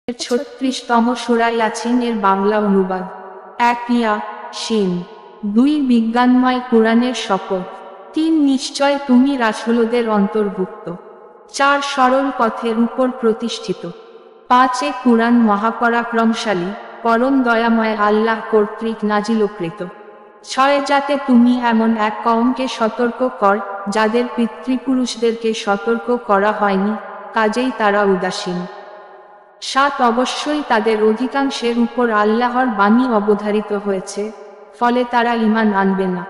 36তম সূরা ইয়াসিন এর বাংলা অনুবাদ। 1 ইয়া শিন 2 বিজ্ঞানময় কুরআনের শপথ। 3 নিশ্চয় তুমি রাসূলদের অন্তর্ভুক্ত। 4 সরল পথের উপর প্রতিষ্ঠিত। 5 এ কুরআন মহাপরাক্রমশালী পরম দয়াময় আল্লাহ কর্তৃক নাজিলকৃত। 6 যাতে তুমি এমন এক কওমকে সতর্ক কর যাদের পিতৃপুরুষদেরকে সতর্ক করা হয়নি, কাজেই তারা উদাসীন। 7 অবশ্যই তাদের অধিকাংশের উপর আল্লাহর বাণী অবধারিত হয়েছে, ফলে তারা ঈমান আনবে না।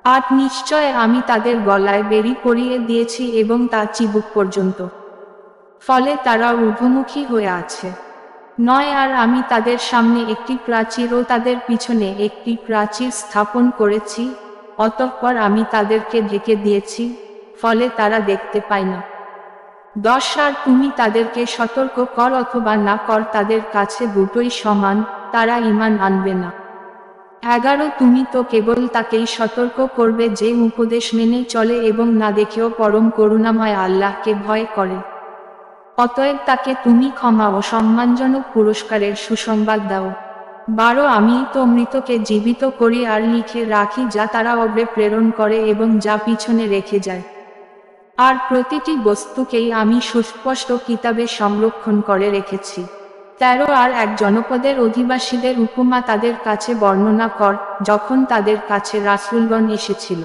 8 নিশ্চয় আমি তাদের গলায় বেড়ি পরিয়ে দিয়েছি এবং তা চিবুক পর্যন্ত, ফলে তারা ঊর্ধ্বমুখী হয়ে আছে। 9 আর আমি তাদের সামনে একটি প্রাচীর ও তাদের পিছনে একটি প্রাচীর স্থাপন করেছি, অতঃপর আমি তাদেরকে ঢেকে দিয়েছি, ফলে তারা দেখতে পায় না। 10 আর তুমি তাদেরকে সতর্ক কর অথবা না কর, তাদের কাছে দুটোই সমান, তারা ঈমান আনবে না। 11 তুমি তো কেবল তাকেই সতর্ক করবে যে উপদেশ মেনে চলে এবং না দেখেও পরম করুণাময় আল্লাহকে ভয় করে। অতএব তাকে তুমি ক্ষমা ও সম্মানজনক পুরস্কারের সুসংবাদ দাও। 12 আমিই তো মৃতকে জীবিত করি আর লিখে রাখি যা তারা অগ্রে প্রেরণ করে এবং যা পিছনে রেখে যায়। আর প্রতিটি বস্তুকেই আমি সুস্পষ্ট কিতাবে সংরক্ষণ করে রেখেছি। 13 আর এক জনপদের অধিবাসীদের উপমা তাদের কাছে বর্ণনা কর, যখন তাদের কাছে রাসূলগণ এসেছিল।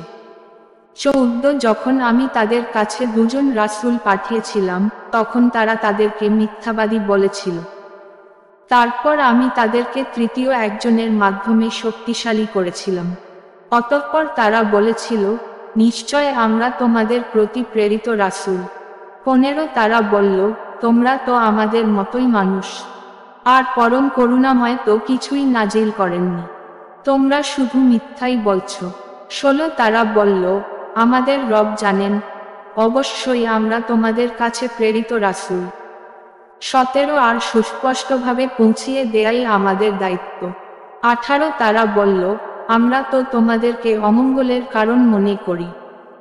14 যখন আমি তাদের কাছে 2 জন রাসূল পাঠিয়েছিলাম, তখন তারা তাদেরকে মিথ্যাবাদী বলেছিল। তারপর আমি তাদেরকে তৃতীয় একজনের মাধ্যমে শক্তিশালী করেছিলাম। অতঃপর তারা বলেছিল, নিশ্চয় আমরা তোমাদের প্রতি প্রেরিত রাসূল। 15 তারা বলল, তোমরা তো আমাদের মতোই মানুষ, আর পরম করুণাময় তো কিছুই নাজিল করেননি, তোমরা শুধু মিথ্যাই বলছ। 16 তারা বলল, আমাদের রব জানেন, অবশ্যই আমরা তোমাদের কাছে প্রেরিত রাসূল। 17 আর সুস্পষ্টভাবে পৌঁছিয়ে দেয়াই আমাদের দায়িত্ব। 18 তারা বলল, আমরা তো তোমাদেরকে অমঙ্গলের কারণ মনে করি,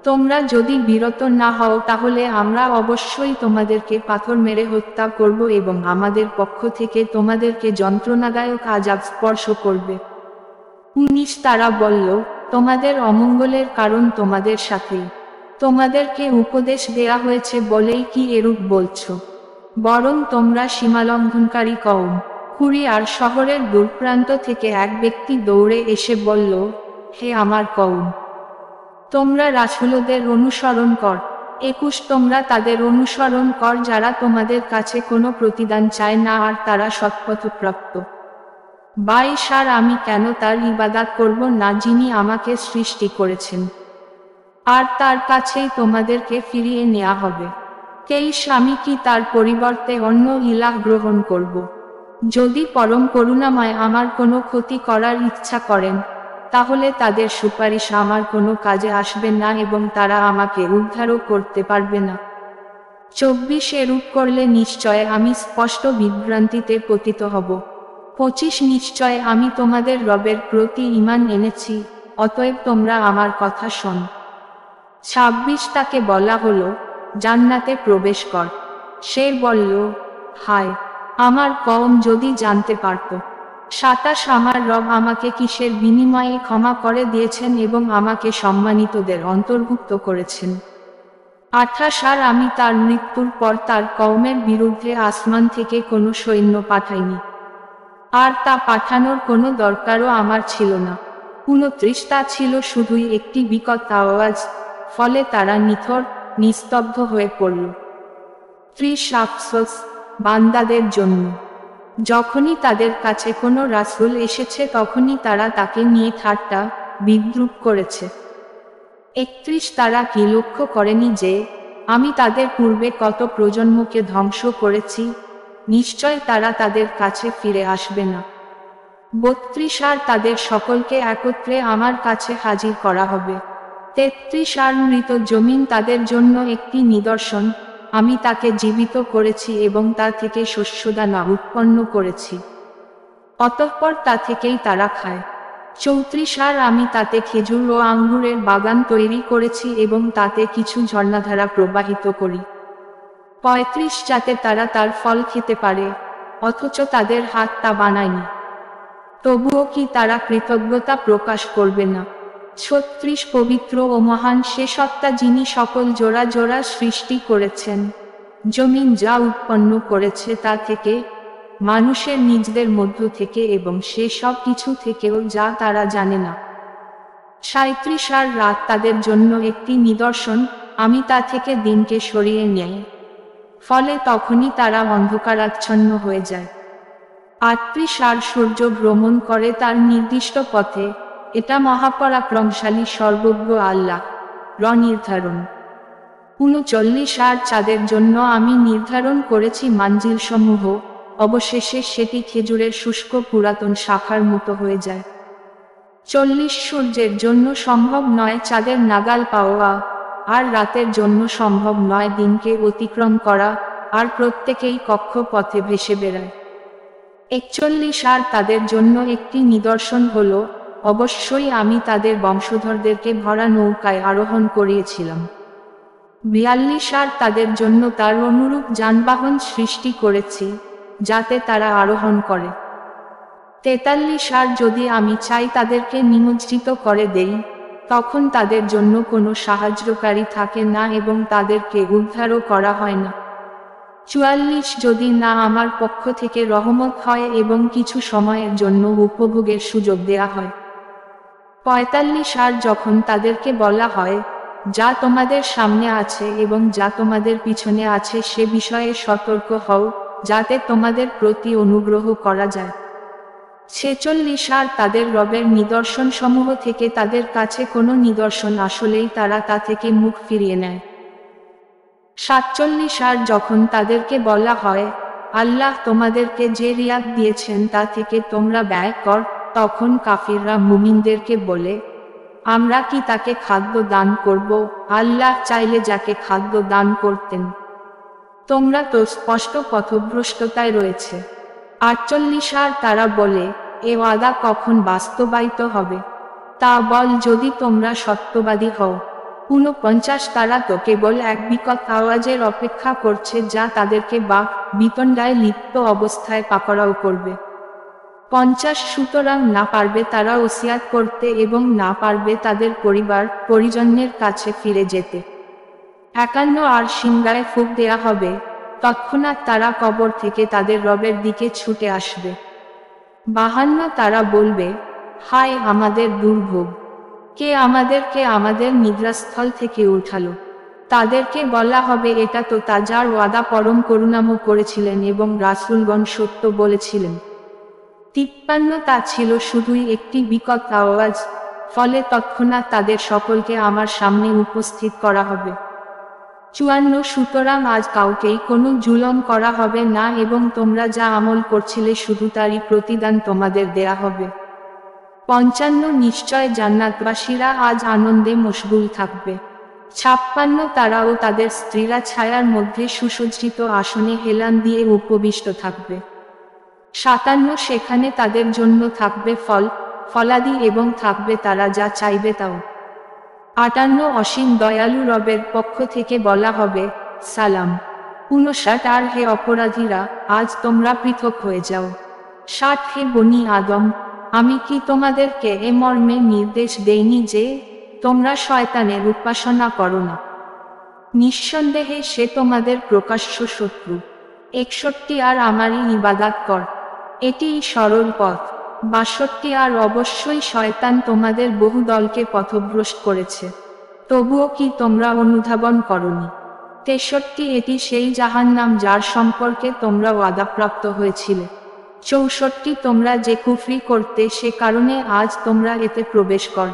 তোমরা যদি বিরত না হও তাহলে আমরা অবশ্যই তোমাদেরকে পাথর মেরে হত্যা করব এবং আমাদের পক্ষ থেকে তোমাদেরকে যন্ত্রণাদায়ক আযাব স্পর্শ করবে। 19 তারা বলল, তোমাদের অমঙ্গলের কারণ তোমাদের সাথেই, তোমাদেরকে উপদেশ দেয়া হয়েছে বলেই কি এরূপ বলছ, বরং তোমরা সীমালঙ্ঘনকারী কওম। 20 আর শহরের দূরপ্রান্ত থেকে এক ব্যক্তি দৌড়ে এসে বলল, হে আমার কওম, তোমরা রাসূলদের অনুসরণ কর। 21 তোমরা তাদের অনুসরণ কর যারা তোমাদের কাছে কোনো প্রতিদান চায় না আর তারা সৎপথপ্রাপ্ত। 22 আর আমি কেন তার ইবাদত করব না যিনি আমাকে সৃষ্টি করেছেন, আর তার কাছেই তোমাদেরকে ফিরিয়ে নেওয়া হবে। 23 আমি কি তার পরিবর্তে অন্য ইলাহ গ্রহণ করব? যদি পরম করুণাময় আমার কোনো ক্ষতি করার ইচ্ছা করেন, তাহলে তাদের সুপারিশ আমার কোনো কাজে আসবে না এবং তারা আমাকে উদ্ধারও করতে পারবে না। 24 এরূপ করলে নিশ্চয় আমি স্পষ্ট বিভ্রান্তিতে পতিত হব। 25 নিশ্চয় আমি তোমাদের রবের প্রতি ঈমান এনেছি, অতএব তোমরা আমার কথা শোন। 26 তাকে বলা হলো, জান্নাতে প্রবেশ কর। সে বলল, হায়, আমার কওম যদি জানতে পারত। 27 আমার রব আমাকে কিসের বিনিময়ে ক্ষমা করে দিয়েছেন এবং আমাকে সম্মানিতদের অন্তর্ভুক্ত করেছেন। 28 আর আমি তার মৃত্যুর পর তার কওমের বিরুদ্ধে আসমান থেকে কোনো সৈন্য পাঠাইনি, আর তা পাঠানোর কোনো দরকারও আমার ছিল না। 29 তা ছিল শুধুই একটি বিকট আওয়াজ, ফলে তারা নিথর নিস্তব্ধ হয়ে পড়ল। 30 আফসোস বান্দাদের জন্য, যখনই তাদের কাছে কোনো রাসূল এসেছে তখনই তারা তাকে নিয়ে ঠাট্টা বিদ্রূপ করেছে। 31 তারা কি লক্ষ্য করেনি যে আমি তাদের পূর্বে কত প্রজন্মকে ধ্বংস করেছি, নিশ্চয় তারা তাদের কাছে ফিরে আসবে না। 32 আর তাদের সকলকে একত্রে আমার কাছে হাজির করা হবে। 33 আর মৃত জমিন তাদের জন্য একটি নিদর্শন, আমি তাকে জীবিত করেছি এবং তা থেকে শস্যদানা উৎপন্ন করেছি, অতঃপর তা থেকেই তারা খায়। 34 আর আমি তাতে খেজুর ও আঙ্গুরের বাগান তৈরি করেছি এবং তাতে কিছু ঝর্ণাধারা প্রবাহিত করি। 35 যাতে তারা তার ফল খেতে পারে, অথচ তাদের হাত তা বানায়নি। তবুও কি তারা কৃতজ্ঞতা প্রকাশ করবে না? 36 পবিত্র ও মহান সে সত্তা যিনি সকল জোড়া জোড়া সৃষ্টি করেছেন, জমিন যা উৎপন্ন করেছে তা থেকে, মানুষের নিজদের মধ্য থেকে এবং সে সব কিছু থেকেও যা তারা জানে না। 37 আর রাত তাদের জন্য একটি নিদর্শন, আমি তা থেকে দিনকে সরিয়ে নেই, ফলে তখনই তারা অন্ধকারাচ্ছন্ন হয়ে যায়। 38 আর সূর্য ভ্রমণ করে তার নির্দিষ্ট পথে, এটা মহাপরাক্রমশালী সর্বজ্ঞ আল্লাহ র নির্ধারণ। 39 আর চাঁদের জন্য আমি নির্ধারণ করেছি মানজিলসমূহ, অবশেষে সেটি খেজুরের শুষ্ক পুরাতন শাখার মতো হয়ে যায়। 40 সূর্যের জন্য সম্ভব নয় চাঁদের নাগাল পাওয়া, আর রাতের জন্য সম্ভব নয় দিনকে অতিক্রম করা, আর প্রত্যেকেই কক্ষপথে ভেসে বেড়ায়। 41 আর তাদের জন্য একটি নিদর্শন হলো, অবশ্যই আমি তাদের বংশধরদেরকে ভরা নৌকায় আরোহণ করিয়েছিলাম। 42 আর তাদের জন্য তার অনুরূপ যানবাহন সৃষ্টি করেছি, যাতে তারা আরোহণ করে। 43 আর যদি আমি চাই তাদেরকে নিমজ্জিত করে দেই, তখন তাদের জন্য কোনো সাহায্যকারী থাকে না এবং তাদেরকে উদ্ধারও করা হয় না। 44 যদি না আমার পক্ষ থেকে রহমত হয় এবং কিছু সময়ের জন্য উপভোগের সুযোগ দেয়া হয়। 45 আর যখন তাদেরকে বলা হয়, যা তোমাদের সামনে আছে এবং যা তোমাদের পিছনে আছে সে বিষয়ে সতর্ক হও, যাতে তোমাদের প্রতি অনুগ্রহ করা যায়। 46 আর তাদের রবের নিদর্শন সমূহ থেকে তাদের কাছে কোনো নিদর্শন আসলেই তারা তা থেকে মুখ ফিরিয়ে নেয়। 47 আর যখন তাদেরকে বলা হয়, আল্লাহ তোমাদেরকে যে রিয়াদ দিয়েছেন তা থেকে তোমরা ব্যয় কর, তখন কাফিররা মুমিনদেরকে বলে, আমরা কি তাকে খাদ্য দান করব? আল্লাহ চাইলে যাকে খাদ্য দান করতেন। তোমরা তো স্পষ্ট পথভ্রষ্টতায় রয়েছে। 48 আর তারা বলে, এ ওয়াদা কখন বাস্তবায়িত হবে? তা বল যদি তোমরা সত্যবাদী হও। 49 তারা তো কেবল এক বিকট আওয়াজের অপেক্ষা করছে যা তাদেরকে বিতণ্ডায় লিপ্ত অবস্থায় পাকড়াও করবে। 50 সুতরাং না পারবে তারা ওসিয়াত করতে এবং না পারবে তাদের পরিবার পরিজনের কাছে ফিরে যেতে। 51 আর সিংহায় ফুঁক দেয়া হবে, তৎক্ষণাৎ তারা কবর থেকে তাদের রবের দিকে ছুটে আসবে। 52 তারা বলবে, হায় আমাদের দুর্ভোগ, কে আমাদেরকে আমাদের নিদ্রাস্থল থেকে উঠালো? তাদেরকে বলা হবে, এটা তো তা যার ওয়াদা পরম করুণাময় করেছিলেন এবং রাসূলগণ সত্য বলেছিলেন। 53 তা ছিল শুধুই একটি বিকট আওয়াজ, ফলে তৎক্ষণাৎ তাদের সকলকে আমার সামনে উপস্থিত করা হবে। 54 সুতরাং আজ কাউকেই কোনো জুলম করা হবে না এবং তোমরা যা আমল করছিলে শুধু তারই প্রতিদান তোমাদের দেয়া হবে। 55 নিশ্চয় জান্নাতবাসীরা আজ আনন্দে মশগুল থাকবে। 56 তারা ও তাদের স্ত্রীরা ছায়ার মধ্যে সুসজ্জিত আসনে হেলান দিয়ে উপবিষ্ট থাকবে। 57 সেখানে তাদের জন্য থাকবে ফল ফলাদি এবং থাকবে তারা যা চাইবে তাও। 58 অসীম দয়ালু রবের পক্ষ থেকে বলা হবে, সালাম। 59 আর হে অপরাধীরা, আজ তোমরা পৃথক হয়ে যাও। 60 হে বনি আদম, আমি কি তোমাদেরকে এ মর্মে নির্দেশ দেইনি যে তোমরা শয়তানের উপাসনা করো না? নিঃসন্দেহে সে তোমাদের প্রকাশ্য শত্রু। 61 আর আমারই ইবাদত কর, এটিই সরল পথ। 62 আর অবশ্যই শয়তান তোমাদের বহু দলকে পথভ্রষ্ট করেছে, তবুও কি তোমরা অনুধাবন করনি? 63 এটি সেই জাহান্নাম যার সম্পর্কে তোমরা ওয়াদাপ্রাপ্ত হয়েছিলে। 64 তোমরা যে কুফরি করতে সে কারণে আজ তোমরা এতে প্রবেশ কর।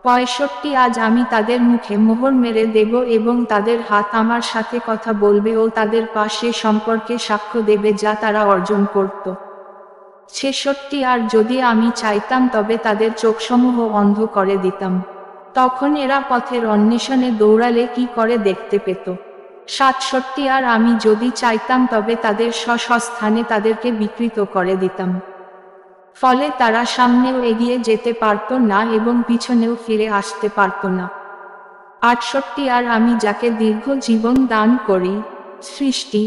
65 আজ আমি তাদের মুখে মোহর মেরে দেব এবং তাদের হাত আমার সাথে কথা বলবে ও তাদের পা সে সম্পর্কে সাক্ষ্য দেবে যা তারা অর্জন করত। 66 আর যদি আমি চাইতাম তবে তাদের চোখসমূহ অন্ধ করে দিতাম, তখন এরা পথের অন্বেষণে দৌড়ালে কি করে দেখতে পেত। 67 আর আমি যদি চাইতাম তবে তাদের স্বস্থানে তাদেরকে বিকৃত করে দিতাম, ফলে তারা সামনেও এগিয়ে যেতে পারত না এবং পিছনেও ফিরে আসতে পারত না। 68 আর আমি যাকে দীর্ঘ জীবন দান করি, সৃষ্টি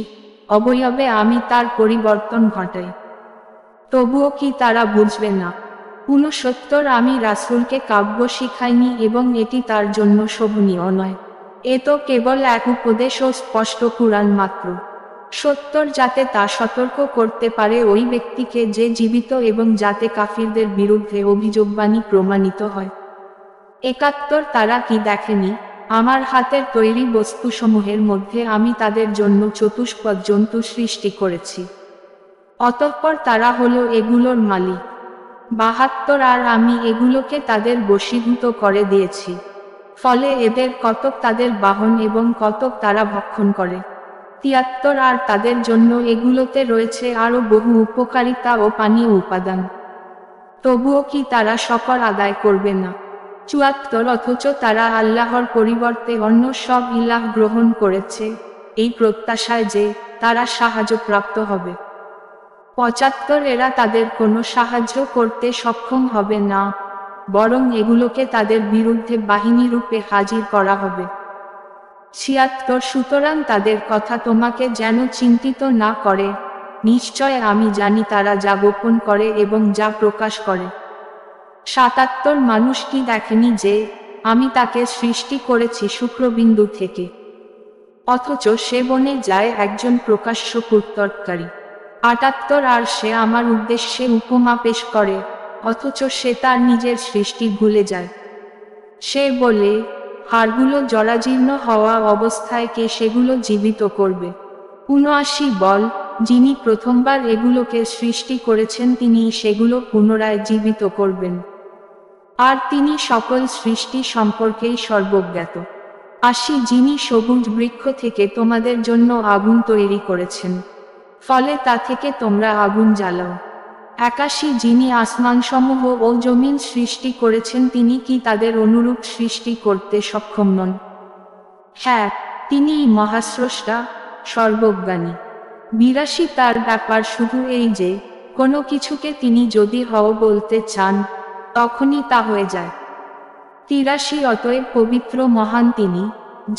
অবয়বে আমি তার পরিবর্তন ঘটাই। তবুও কি তারা বুঝবে না? 69 আমি রাসূলকে কাব্য শিখাইনি এবং এটি তার জন্য শোভনীয় নয়। এ তো কেবল এক উপদেশ ও স্পষ্ট কুরআন মাত্র। 70 যাতে তা সতর্ক করতে পারে ওই ব্যক্তিকে যে জীবিত এবং যাতে কাফিরদের বিরুদ্ধে অভিযোগবাণী প্রমাণিত হয়। 71 তারা কি দেখেনি, আমার হাতের তৈরি বস্তুসমূহের মধ্যে আমি তাদের জন্য চতুষ্পদ জন্তু সৃষ্টি করেছি। অতঃপর তারা হলো এগুলোর মালিক। 72 আর আমি এগুলোকে তাদের বশীভূত করে দিয়েছি। ফলে এদের কতক তাদের বাহন এবং কতক তারা ভক্ষণ করে। 73 আর তাদের জন্য এগুলোতে রয়েছে আরও বহু উপকারিতা ও পানীয় উপাদান। তবুও কি তারা শকর আদায় করবে না? 74 অথচ তারা আল্লাহর পরিবর্তে অন্য সব ইলাহ গ্রহণ করেছে, এই প্রত্যাশায় যে তারা সাহায্যপ্রাপ্ত হবে। 75 এরা তাদের কোনো সাহায্য করতে সক্ষম হবে না, বরং এগুলোকে তাদের বিরুদ্ধে বাহিনীরূপে হাজির করা হবে। 76 সুতরাং তাদের কথা তোমাকে যেন চিন্তিত না করে, নিশ্চয় আমি জানি তারা যা গোপন করে এবং যা প্রকাশ করে। 77 মানুষ কি দেখেনি যে আমি তাকে সৃষ্টি করেছি শুক্রবিন্দু থেকে, অথচ সে বনে যায় একজন প্রকাশ্য কুতর্ককারী। 78 আর সে আমার উদ্দেশ্যে উপমা পেশ করে, অথচ সে তার নিজের সৃষ্টি ভুলে যায়। সে বলে, হাড়গুলো জরাজীর্ণ হওয়া অবস্থায় কে সেগুলো জীবিত করবে? 79 বল, যিনি প্রথমবার এগুলোকে সৃষ্টি করেছেন তিনিই সেগুলো পুনরায় জীবিত করবেন, আর তিনি সকল সৃষ্টি সম্পর্কেই সর্বজ্ঞাত। 80 যিনি সবুজ বৃক্ষ থেকে তোমাদের জন্য আগুন তৈরি করেছেন, ফলে তা থেকে তোমরা আগুন জ্বালাও। 81 যিনি আসমানসমূহ ও জমিন সৃষ্টি করেছেন তিনি কি তাদের অনুরূপ সৃষ্টি করতে সক্ষম নন? হ্যাঁ, তিনিই মহাস্রষ্টা, সর্বজ্ঞানী। 82 তার ব্যাপার শুধু এই যে কোনো কিছুকে তিনি যদি হও বলতে চান তখনই তা হয়ে যায়। 83 অতএব পবিত্র মহান তিনি,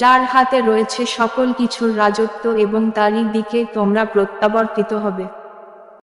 যার হাতে রয়েছে সকল কিছুর রাজত্ব এবং তারই দিকে তোমরা প্রত্যাবর্তিত হবে।